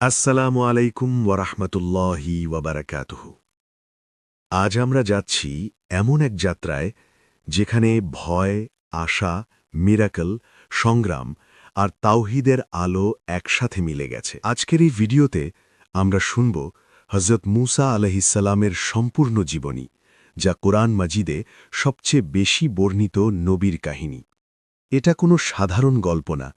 আসসালামু আলাইকুম ওয়ারাহমাতুল্লাহি ওয়াবারাকাতুহু। আজ আমরা যাচ্ছি এমন এক যাত্রায় যেখানে ভয়, আশা, মিরাকল, সংগ্রাম আর তাওহীদের আলো একসাথে মিলে গেছে। আজকের এই ভিডিওতে আমরা শুনব হযরত মূসা আলাইহিসসালামের সম্পূর্ণ জীবনী, যা কোরআন মাজিদে সবচেয়ে বেশি বর্ণিত নবীর কাহিনী। এটা কোনো সাধারণ গল্প না,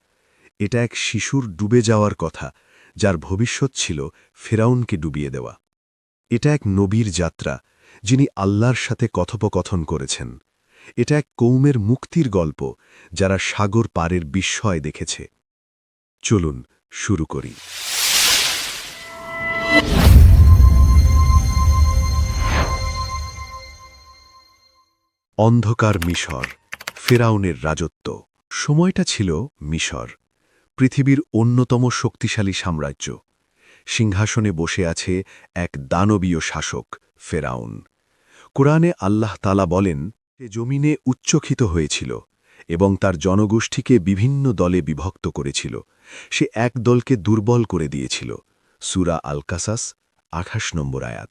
এটা এক শিশুর ডুবে যাওয়ার কথা, যার ভবিষ্যৎ ছিল ফেরাউনকে ডুবিয়ে দেওয়া। এটা এক নবীর যাত্রা, যিনি আল্লাহর সাথে কথোপকথন করেছেন। এটা এক কৌমের মুক্তির গল্প, যারা সাগর পারের বিস্ময় দেখেছে। চলুন শুরু করি। অন্ধকার মিশর, ফেরাউনের রাজত্ব। সময়টা ছিল মিশর, পৃথিবীর অন্যতম শক্তিশালী সাম্রাজ্য। সিংহাসনে বসে আছে এক দানবীয় শাসক, ফেরাউন। কোরআনে আল্লাহ তাআলা বলেন, সে জমিনে উচ্চকিত হয়েছিল এবং তার জনগোষ্ঠীকে বিভিন্ন দলে বিভক্ত করেছিল। সে এক দলকে দুর্বল করে দিয়েছিল। সূরা আল কাসাস ২৮ নম্বর আয়াত।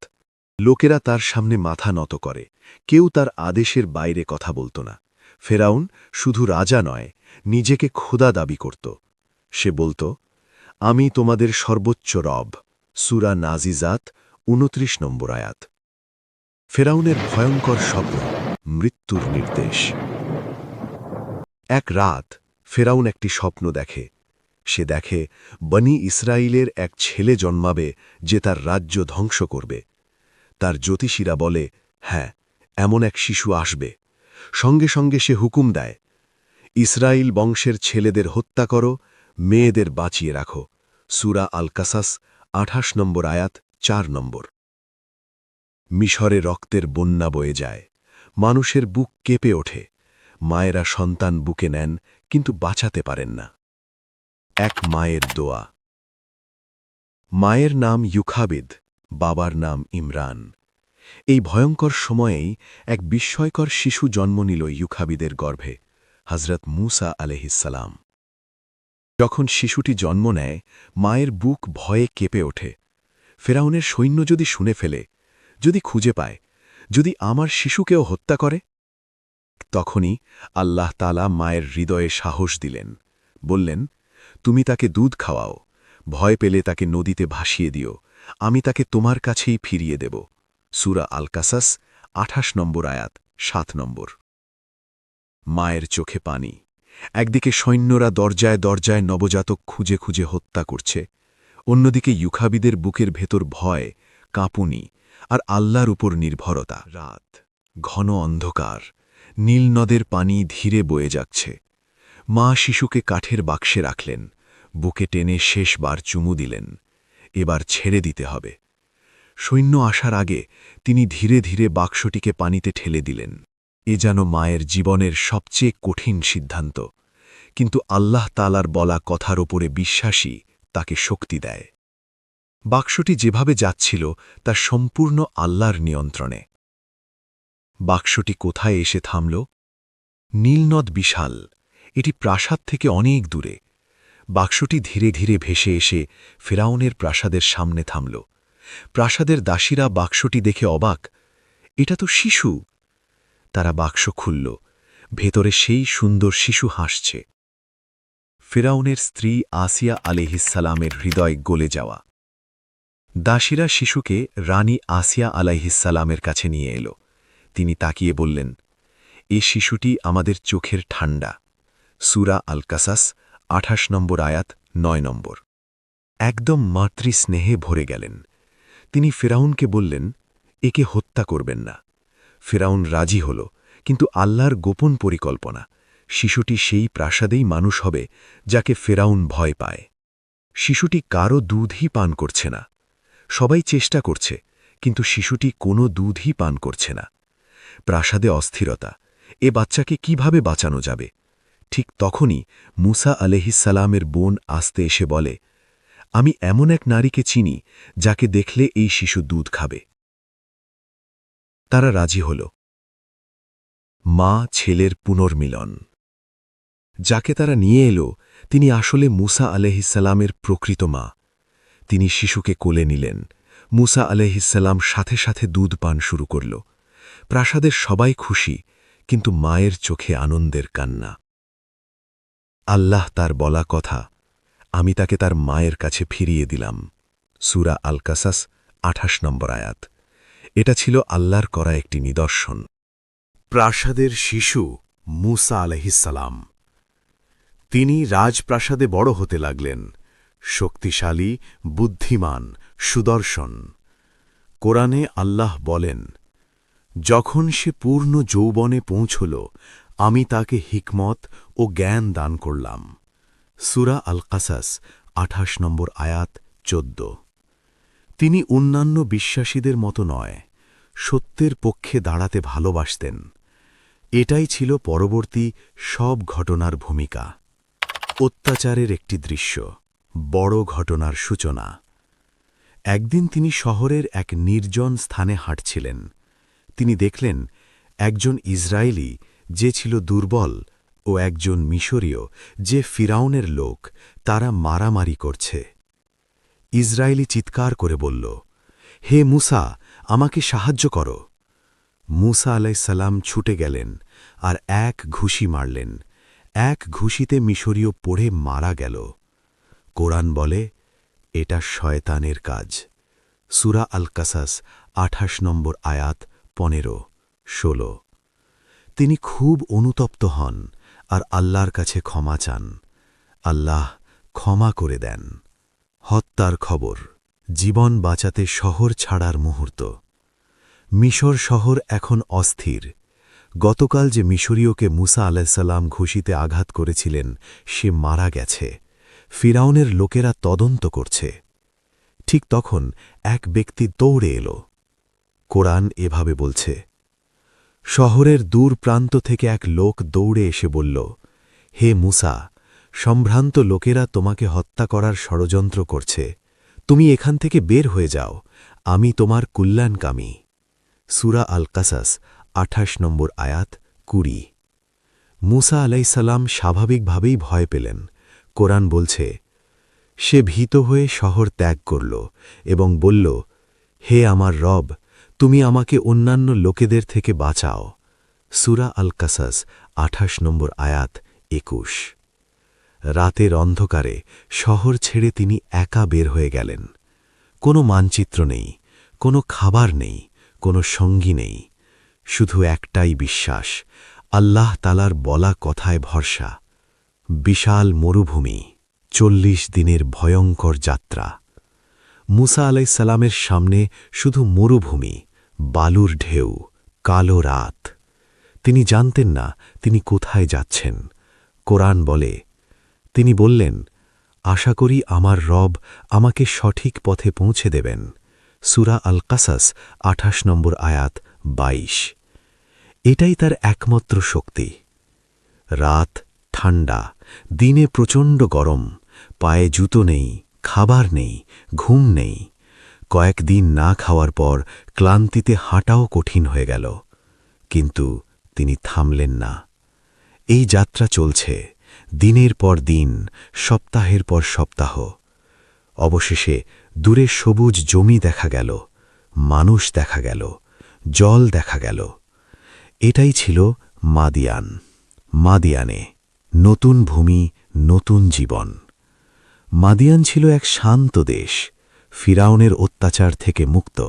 লোকেরা তার সামনে মাথা নত করে, কেউ তার আদেশের বাইরে কথা বলত না। ফেরাউন শুধু রাজা নয়, নিজেকে খোদা দাবি করত। সে বলত, আমি তোমাদের সর্বোচ্চ রব। সূরা নাজিজাত ২৯ নম্বর আয়াত। ফেরাউনের ভয়ঙ্কর স্বপ্ন, মৃত্যুর নির্দেশ। এক রাত ফেরাউন একটি স্বপ্ন দেখে। সে দেখে বনি ইসরায়েলের এক ছেলে জন্মাবে, যে তার রাজ্য ধ্বংস করবে। তার জ্যোতিষীরা বলে, হ্যাঁ, এমন এক শিশু আসবে। সঙ্গে সঙ্গে সে হুকুম দেয়, ইসরায়েল বংশের ছেলেদের হত্যা করো, মেয়েদের বাঁচিয়ে রাখো। সূরা আল কাসাস ২৮ নম্বর আয়াত ৪ নম্বর। মিশরে রক্তের বন্যা বয়ে যায়, মানুষের বুক কেঁপে ওঠে। মায়েরা সন্তান বুকে নেন, কিন্তু বাঁচাতে পারেন না। এক মায়ের দোয়া। মায়ের নাম ইউখাবিদ, বাবার নাম ইমরান। এই ভয়ঙ্কর সময়েই এক বিস্ময়কর শিশু জন্ম নিল ইউখাবিদের গর্ভে, হযরত মূসা আলাইহিসসালাম। যখন শিশুটি জন্ম নেয়, মায়ের বুক ভয়ে কেঁপে ওঠে। ফেরাউনের সৈন্য যদি শুনে ফেলে, যদি খুঁজে পায়, যদি আমার শিশুকেও হত্যা করে। তখনই আল্লাহ তাআলা মায়ের হৃদয়ে সাহস দিলেন, বললেন, তুমি তাকে দুধ খাওয়াও, ভয় পেলে তাকে নদীতে ভাসিয়ে দিও, আমি তাকে তোমার কাছেই ফিরিয়ে দেব। সূরা আল কাসাস ২৮ নম্বর আয়াত ৭ নম্বর। মায়ের চোখে পানি। একদিকে সৈন্যরা দরজায় দরজায় নবজাতক খুঁজে খুঁজে হত্যা করছে, অন্যদিকে ইউখাবিদের বুকের ভেতর ভয়, কাঁপুনি আর আল্লাহর উপর নির্ভরতা। রাত, ঘন অন্ধকার, নীল নদের পানি ধীরে বয়ে যাচ্ছে। মা শিশুকে কাঠের বাক্সে রাখলেন, বুকে টেনে শেষবার চুমু দিলেন। এবার ছেড়ে দিতে হবে। সৈন্য আসার আগে তিনি ধীরে ধীরে বাক্সটিকে পানিতে ঠেলে দিলেন। এ যেন মায়ের জীবনের সবচেয়ে কঠিন সিদ্ধান্ত, কিন্তু আল্লাহ তাআলার বলা কথার ওপরে বিশ্বাসী তাকে শক্তি দেয়। বাক্সটি যেভাবে যাচ্ছিল তা সম্পূর্ণ আল্লাহর নিয়ন্ত্রণে। বাক্সটি কোথায় এসে থামল? নীলনদ বিশাল, এটি প্রাসাদ থেকে অনেক দূরে। বাক্সটি ধীরে ধীরে ভেসে এসে ফেরাউনের প্রাসাদের সামনে থামল। প্রাসাদের দাসীরা বাক্সটি দেখে অবাক, এটা তো শিশু। তারা বাক্স খুলল, ভেতরে সেই সুন্দর শিশু হাসছে। ফেরাউনের স্ত্রী আসিয়া আলাইহিসসালামের হৃদয় গলে যাওয়া। দাসীরা শিশুকে রানী আসিয়া আলাইহিসসালামের কাছে নিয়ে এল। তিনি তাকিয়ে বললেন, এ শিশুটি আমাদের চোখের ঠান্ডা। সূরা আল কাসাস ২৮ নম্বর আয়াত ৯ নম্বর। একদম মাতৃস্নেহে ভরে গেলেন। তিনি ফেরাউনকে বললেন, একে হত্যা করবেন না। ফেরাউন রাজি হল, কিন্তু আল্লাহর গোপন পরিকল্পনা, শিশুটি সেই প্রাসাদেই মানুষ হবে যাকে ফেরাউন ভয় পায়। শিশুটি কারও দুধই পান করছে না। সবাই চেষ্টা করছে, কিন্তু শিশুটি কোনো দুধই পান করছে না। প্রাসাদে অস্থিরতা, এ বাচ্চাকে কিভাবে বাঁচানো যাবে? ঠিক তখনই মূসা আলাইহিসসালামের বোন আস্তে এসে বলে, আমি এমন এক নারীকে চিনি যাকে দেখলে এই শিশু দুধ খাবে। তারা রাজি হল। মা ছেলের পুনর্মিলন। যাকে তারা নিয়ে এলো, তিনি আসলে মূসা আলাইহিসসালামের প্রকৃত মা। তিনি শিশুকে কোলে নিলেন। মুসা আলাইহিসসালাম সাথে সাথে দুধ পান শুরু করল। প্রাসাদের সবাই খুশি, কিন্তু মায়ের চোখে আনন্দের কান্না। আল্লাহ তার বলা কথা, আমি তাকে তার মায়ের কাছে ফিরিয়ে দিলাম। সূরা আল কাসাস ২৮ নম্বর আয়াত। এটা ছিল আল্লাহর করা একটি নিদর্শন। প্রাসাদের শিশু মুসা আলাইহিসসালাম। তিনি রাজপ্রাসাদে বড় হতে লাগলেন, শক্তিশালী, বুদ্ধিমান, সুদর্শন। কোরআনে আল্লাহ বলেন, যখন সে পূর্ণ যৌবনে পৌঁছল, আমি তাকে হিকমত ও জ্ঞান দান করলাম। সূরা আল কাসাস ২৮ নম্বর আয়াত ১৪। তিনি অন্যান্য বিশ্বাসীদের মতো নয়, সত্যের পক্ষে দাঁড়াতে ভালোবাসতেন। এটাই ছিল পরবর্তী সব ঘটনার ভূমিকা। অত্যাচারের একটি দৃশ্য, বড় ঘটনার সূচনা। একদিন তিনি শহরের এক নির্জন স্থানে হাঁটছিলেন। তিনি দেখলেন একজন ইসরায়েলি যে ছিল দুর্বল ও একজন মিশরীয় যে ফিরাউনের লোক, তারা মারামারি করছে। ইসরায়েলি চিৎকার করে বলল, হে মুসা, আমাকে সাহায্য করো। মুসা আলাইসাল্লাম ছুটে গেলেন আর এক ঘুষি মারলেন। এক ঘুষিতে মিশরীয় পড়ে মারা গেল। কোরআন বলে, এটা শয়তানের কাজ। সূরা আল কাসাস ২৮ নম্বর আয়াত ১৫-১৬। তিনি খুব অনুতপ্ত হন আর আল্লাহর কাছে ক্ষমা চান। আল্লাহ ক্ষমা করে দেন। হত্যার খবর, জীবন বাঁচাতে শহর ছাড়ার মুহূর্ত। মিশর শহর এখন অস্থির। গতকাল যে মিশরীয়কে মুসা আলাইসাল্লাম ঘুষিতে আঘাত করেছিলেন, সে মারা গেছে। ফিরাউনের লোকেরা তদন্ত করছে। ঠিক তখন এক ব্যক্তি দৌড়ে এল। কোরআন এভাবে বলছে, শহরের দূর প্রান্ত থেকে এক লোক দৌড়ে এসে বলল, হে মুসা, সম্ভ্রান্ত লোকেরা তোমাকে হত্যা করার ষড়যন্ত্র করছে। তুমি এখান থেকে বের হয়ে যাও, আমি তোমার কল্যাণকামী। সূরা আল কাসাস ২৮ নম্বর আয়াত ২০। মুসা আলাইসাল্লাম স্বাভাবিকভাবেই ভয় পেলেন। কোরআন বলছে, সে ভীত হয়ে শহর ত্যাগ করল এবং বলল, হে আমার রব, তুমি আমাকে অন্যান্য লোকেদের থেকে বাঁচাও। সূরা আল কাসাস ২৮ নম্বর আয়াত ২১। রাতের অন্ধকারে শহর ছেড়ে তিনি একা বের হয়ে গেলেন। কোনো মানচিত্র নেই, কোনো খাবার নেই, কোনো সঙ্গী নেই, শুধু একটাই বিশ্বাস, আল্লাহ তাআলার বলা কথায় ভরসা। বিশাল মরুভূমি, ৪০ দিনের ভয়ঙ্কর যাত্রা। মুসা আলাইসাল্লামের সামনে শুধু মরুভূমি, বালুর ঢেউ, কালো রাত। তিনি জানতেন না তিনি কোথায় যাচ্ছেন। কোরআন বলে, তিনি বললেন, আশা করি আমার রব আমাকে সঠিক পথে পৌঁছে দেবেন। সূরা আল কাসাস ২৮ নম্বর আয়াত ২২। এটাই তার একমাত্র শক্তি। রাত ঠান্ডা, দিনে প্রচণ্ড গরম, পায়ে জুতো নেই, খাবার নেই, ঘুম নেই। কয়েকদিন না খাওয়ার পর ক্লান্তিতে হাঁটাও কঠিন হয়ে গেল। কিন্তু তিনি থামলেন না। এই যাত্রা চলছে, দিনের পর দিন, সপ্তাহের পর সপ্তাহ। অবশেষে দূরে সবুজ জমি দেখা গেল, মানুষ দেখা গেল, জল দেখা গেল। এটাই ছিল মাদিয়ান। মাদিয়ানে নতুন ভূমি, নতুন জীবন। মাদিয়ান ছিল এক শান্ত দেশ, ফিরাউনের অত্যাচার থেকে মুক্ত।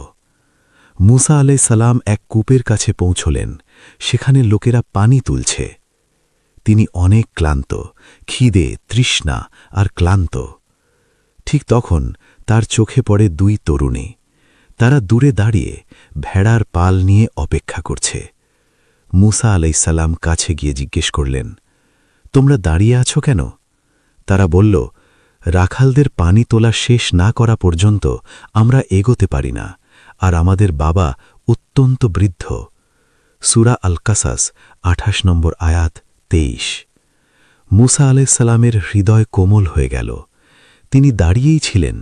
মুসা আলাইসাল্লাম এক কূপের কাছে পৌঁছলেন। সেখানে লোকেরা পানি তুলছে। তিনি অনেক ক্লান্ত, খিদে, তৃষ্ণা আর ক্লান্ত। ঠিক তখন তার চোখে পড়ে দুই তরুণী। তারা দূরে দাঁড়িয়ে ভেড়ার পাল নিয়ে অপেক্ষা করছে। মুসা আলাইসাল্লাম কাছে গিয়ে জিজ্ঞেস করলেন, তোমরা দাঁড়িয়ে আছো কেন? তারা বলল, রাখালদের পানি তোলা শেষ না করা পর্যন্ত আমরা এগোতে পারি না, আর আমাদের বাবা অত্যন্ত বৃদ্ধ। সূরা আল কাসাস ২৮ নম্বর আয়াত ২৩। মুসা আলাইসাল্লামের হৃদয় কোমল হয়ে গেল। তিনি দাঁড়িয়েই ছিলেন,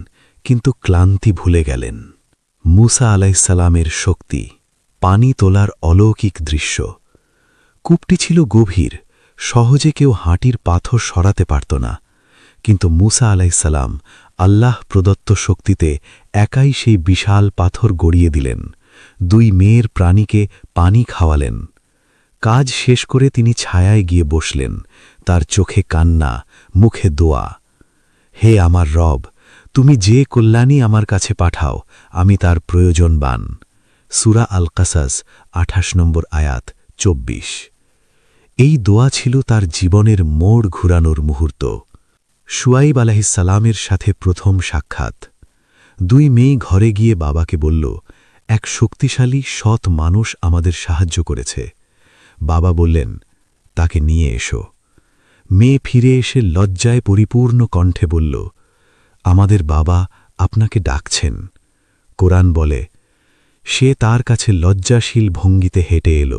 কিন্তু ক্লান্তি ভুলে গেলেন। মুসা আলাইসাল্লামের শক্তি, পানি তোলার অলৌকিক দৃশ্য। কূপটি ছিল গভীর, সহজে কেউ হাঁটির পাথর সরাতে পারত না। কিন্তু মুসা আলাইসাল্লাম আল্লাহ প্রদত্ত শক্তিতে একাই সেই বিশাল পাথর গড়িয়ে দিলেন, 2 মেয়ের প্রাণীকে পানি খাওয়ালেন। কাজ শেষ করে তিনি ছায়ায় গিয়ে বসলেন, তার চোখে কান্না, মুখে দোয়া। হে আমার রব, তুমি যে কল্যাণী আমার কাছে পাঠাও, আমি তার প্রয়োজনবান। সূরা আল কাসাস 28 নম্বর আয়াত 24। এই দোয়া ছিল তার জীবনের মোড় ঘুরানোর মুহূর্ত। শুয়াইব আলাইহিসসালামের সাথে প্রথম সাক্ষাৎ। 2 মেয়ে ঘরে গিয়ে বাবাকে বলল, এক শক্তিশালী সৎ মানুষ আমাদের সাহায্য করেছে। বাবা বললেন, তাকে নিয়ে এসো। মেয়ে ফিরে এসে লজ্জায় পরিপূর্ণ কণ্ঠে বলল, আমাদের বাবা আপনাকে ডাকছেন। কোরআন বলে, সে তার কাছে লজ্জাশীল ভঙ্গিতে হেঁটে এল।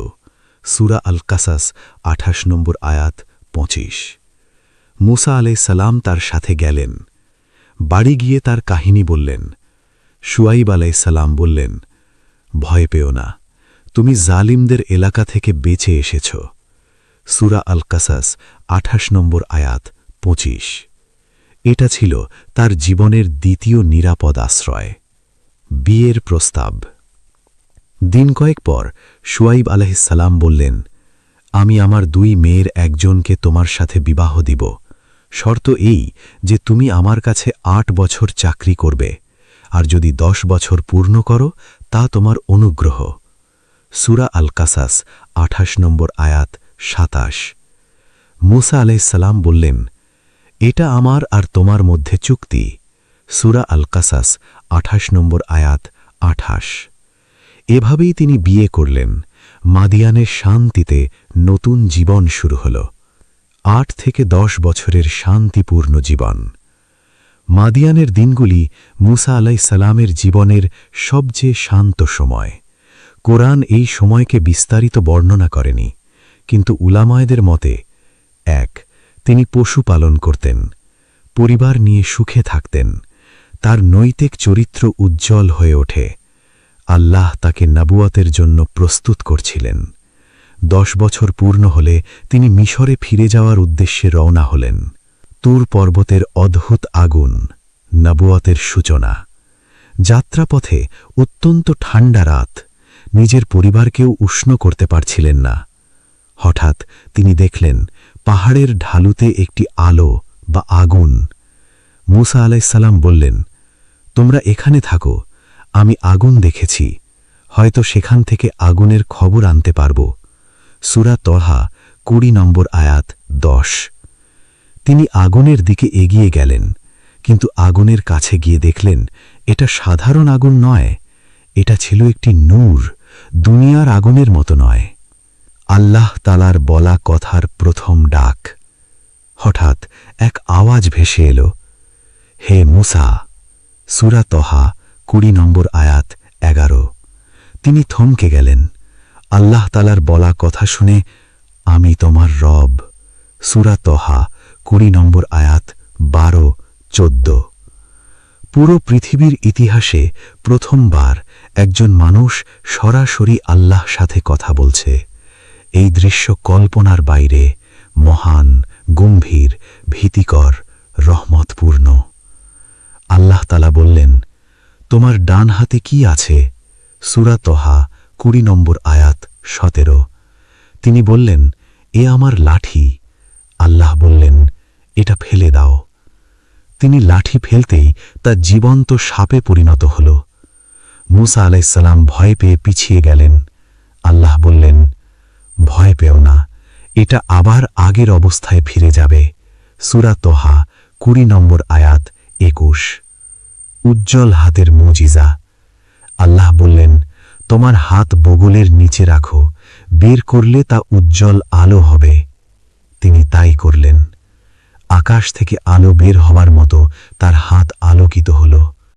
সূরা আল কাসাস 28 নম্বর আয়াত 25। মুসা আলাইহিস সালাম তার সাথে গেলেন। বাড়ি গিয়ে তার কাহিনী বললেন। শুয়াইব আলাইহিস সালাম বললেন, ভয় পেও না, তুমি জালিমদের এলাকা থেকে বেঁচে এসেছ। সূরা আল কাসাস 28 নম্বর আয়াত 25। এটা ছিল তার জীবনের দ্বিতীয় নিরাপদ আশ্রয়। বিয়ের প্রস্তাব। দিন কয়েক পর শুয়াইব আলাইহিস সালাম বললেন, আমি আমার 2 মেয়ের একজনকে তোমার সাথে বিবাহ দিব। শর্ত এই যে তুমি আমার কাছে 8 বছর চাকরি করবে, আর যদি 10 বছর পূর্ণ করো তা তোমার অনুগ্রহ। সূরা আল কাসাস 28 নম্বর আয়াত 27। মুসা আলাইহিস সালাম বললেন, এটা আমার আর তোমার মধ্যে চুক্তি। সূরা আল কাসাস 28 নম্বর আয়াত 28। এভাবেই তিনি বিয়ে করলেন। মাদিয়ানের শান্তিতে নতুন জীবন শুরু হল। 8 থেকে 10 বছরের শান্তিপূর্ণ জীবন। মাদিয়ানের দিনগুলি মুসা আলাইহিস সালামের জীবনের সবচেয়ে শান্ত সময়। কোরআন এই সময়কে বিস্তারিত বর্ণনা করেনি, কিন্তু উলামায়েদের মতে 1 তিনি পশু পালন করতেন, পরিবার নিয়ে সুখে থাকতেন, তার নৈতিক চরিত্র উজ্জ্বল হয়ে ওঠে। আল্লাহ তাকে নবুয়তের জন্য প্রস্তুত করছিলেন। 10 বছর পূর্ণ হলে তিনি মিশরে ফিরে যাওয়ার উদ্দেশ্যে রওনা হলেন। তুর পর্বতের অদ্ভুত আগুন, নবুয়তের সূচনা। যাত্রাপথে অত্যন্ত ঠান্ডা রাত, নিজের পরিবারকেও উষ্ণ করতে পারছিলেন না। হঠাৎ তিনি দেখলেন পাহাড়ের ঢালুতে একটি আলো বা আগুন। মুসা আলাইহিস সালাম বললেন, তোমরা এখানে থাকো, আমি আগুন দেখেছি, হয়তো সেখান থেকে আগুনের খবর আনতে পারব। সূরা তহা 20 নম্বর আয়াত 10। তিনি আগুনের দিকে এগিয়ে গেলেন, কিন্তু আগুনের কাছে গিয়ে দেখলেন এটা সাধারণ আগুন নয়, এটা ছিল একটি নূর, দুনিয়ার আগুনের মতো নয়। আল্লাহ তাআলার বলা কথার প্রথম ডাক। হঠাৎ এক আওয়াজ ভেসে এল, হে মুসা। সূরা তহা 20 নম্বর আয়াত 11। তিনি থমকে গেলেন। আল্লাহ তাআলার বলা কথা শুনে, আমি তোমার রব। সূরা তহা 20 নম্বর আয়াত 12-14। পুরো পৃথিবীর ইতিহাসে প্রথমবার একজন মানুষ সরাসরি আল্লাহর সাথে কথা বলছে। এই দৃশ্য কল্পনার বাইরে, মহান, গম্ভীর, ভীতিকর, রহমতপূর্ণ। আল্লাহ তাআলা বললেন, তোমার ডান হাতে কি আছে? সূরা তহা 20 নম্বর আয়াত 17। তিনি বললেন, এ আমার লাঠি। আল্লাহ বললেন, এটা ফেলে দাও। তিনি লাঠি ফেলতেই তা জীবন্ত সাপে পরিণত হল। মুসা আলাইহিস সালাম ভয় পেয়ে পিছিয়ে গেলেন। আল্লাহ বললেন, ভয় পেও না, এটা আবার আগের অবস্থায় ফিরে যাবে। সূরা তহা 20 নম্বর আয়াত 21। উজ্জ্বল হাতের মুজিজা। আল্লাহ বললেন, তোমার হাত বগলের নিচে রাখো, বের করলে তা উজ্জ্বল আলো হবে। তিনি তাই করলেন। আকাশ থেকে আলো বের হওয়ার মতো তার হাত আলোকিত হল।